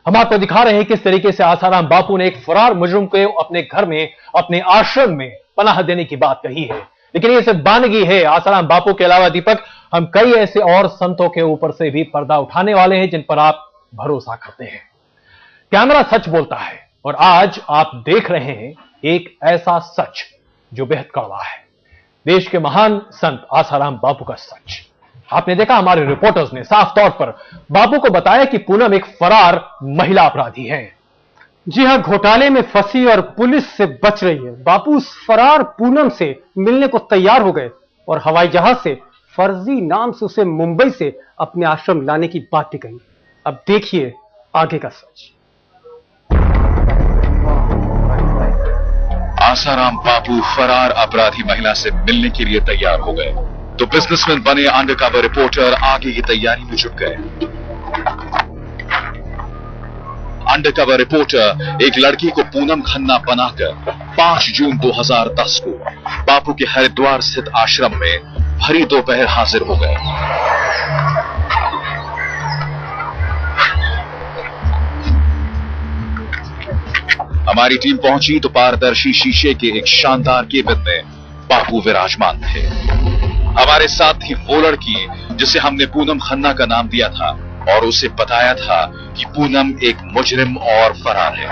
हम आपको दिखा रहे हैं किस तरीके से आसाराम बापू ने एक फरार मुजरिम को अपने घर में, अपने आश्रम में पनाह देने की बात कही है। लेकिन ये सिर्फ बानगी है। आसाराम बापू के अलावा दीपक, हम कई ऐसे और संतों के ऊपर से भी पर्दा उठाने वाले हैं जिन पर आप भरोसा करते हैं। कैमरा सच बोलता है और आज आप देख रहे हैं एक ऐसा सच जो बेहद कड़वा है। देश के महान संत आसाराम बापू का सच। आपने देखा, हमारे रिपोर्टर्स ने साफ तौर पर बापू को बताया कि पूनम एक फरार महिला अपराधी है। जी हां, घोटाले में फंसी और पुलिस से बच रही है। बापू उस फरार पूनम से मिलने को तैयार हो गए और हवाई जहाज से फर्जी नाम से उसे मुंबई से अपने आश्रम लाने की बात भी कही। अब देखिए आगे का सच। आसाराम बापू फरार अपराधी महिला से मिलने के लिए तैयार हो गए तो बिजनेसमैन बने अंडरकवर रिपोर्टर आगे की तैयारी में जुट गए। अंडरकवर रिपोर्टर एक लड़की को पूनम खन्ना बनाकर 5 जून 2010 को बापू के हरिद्वार स्थित आश्रम में भरी दोपहर हाजिर हो गए। हमारी टीम पहुंची तो पारदर्शी शीशे के एक शानदार केबिन में बापू विराजमान थे। हमारे साथ थी वो लड़की जिसे हमने पूनम खन्ना का नाम दिया था और उसे बताया था कि पूनम एक मुजरिम और फरार है।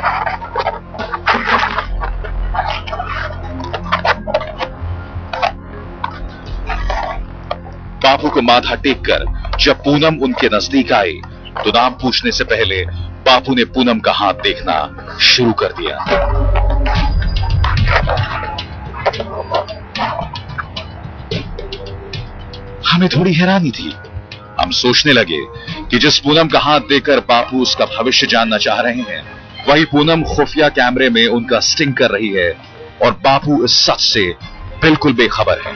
बापू को माथा टेककर जब पूनम उनके नजदीक आई तो नाम पूछने से पहले बापू ने पूनम का हाथ देखना शुरू कर दिया। हमें थोड़ी हैरानी थी। हम सोचने लगे कि जिस पूनम का हाथ देकर बापू उसका भविष्य जानना चाह रहे हैं, वही पूनम खुफिया कैमरे में उनका स्टिंग कर रही है और बापू इस सच से बिल्कुल बेखबर है।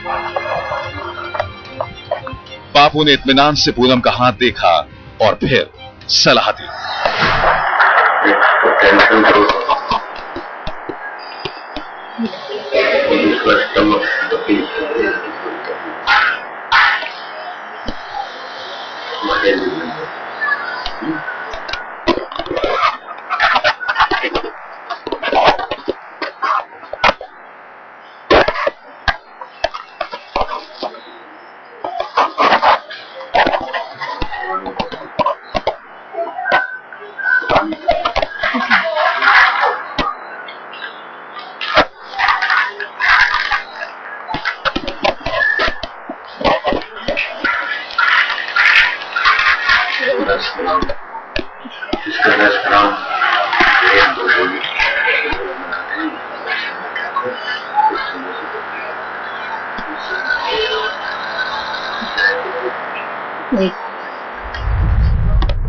बापू ने इत्मीनान से पूनम का हाथ देखा और फिर सलाह दी।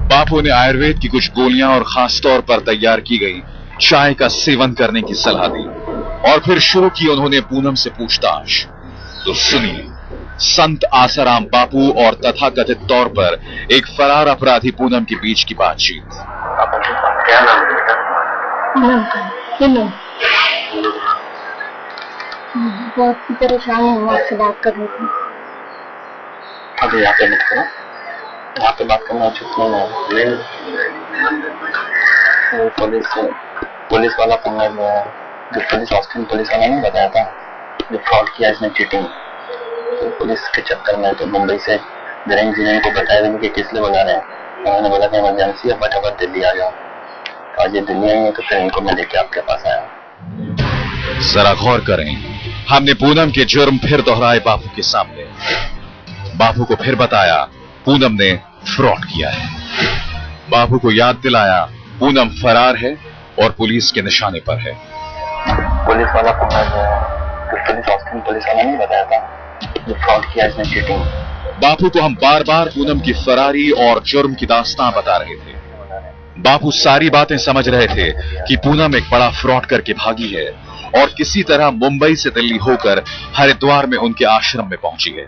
बापू ने आयुर्वेद की कुछ गोलियां और खास तौर पर तैयार की गई चाय का सेवन करने की सलाह दी और फिर शुरू की उन्होंने पूनम से पूछताछ। तो सुनिए संत आसाराम बापू और तथाकथित तौर पर एक फरार अपराधी पूनम के बीच की बातचीत। क्या नाम है बेटा? बहुत परेशान हूँ, आपसे बात कर रही थी। अभी यहाँ पे मत करो, यहाँ पे बात करना उचित नहीं है। पुलिस वाला जो पुलिस ऑस्टिन पुलिस वाला नहीं बताया था जो फ्रॉड किया इसने, चीटिंग, तो पुलिस के चक्कर में तो मुंबई से धीरेन्द्र जी ने को बताया था कि किस लिए बुला रहे हैं। उन्होंने बोला कि इमरजेंसी है, फटाफट दिल्ली आ जाओ। आज ये दिल्ली आई है तो फिर इनको मैं लेके आपके पास आया। जरा गौर करें, हमने पूनम के जुर्म फिर दोहराए बापू के सामने। बापू को फिर बताया पूनम ने फ्रॉड किया है। बापू को याद दिलाया पूनम फरार है और पुलिस के निशाने पर है। पुलिस वाला पुलिस ऑस्टिन पुलिस वाला नहीं बताया था जो फ्रॉड किया इसने, चीटिंग। बापू को हम बार बार पूनम की फरारी और जुर्म की दास्तां बता रहे थे। बापू सारी बातें समझ रहे थे कि पूनम एक बड़ा फ्रॉड करके भागी है और किसी तरह मुंबई से दिल्ली होकर हरिद्वार में उनके आश्रम में पहुंची है।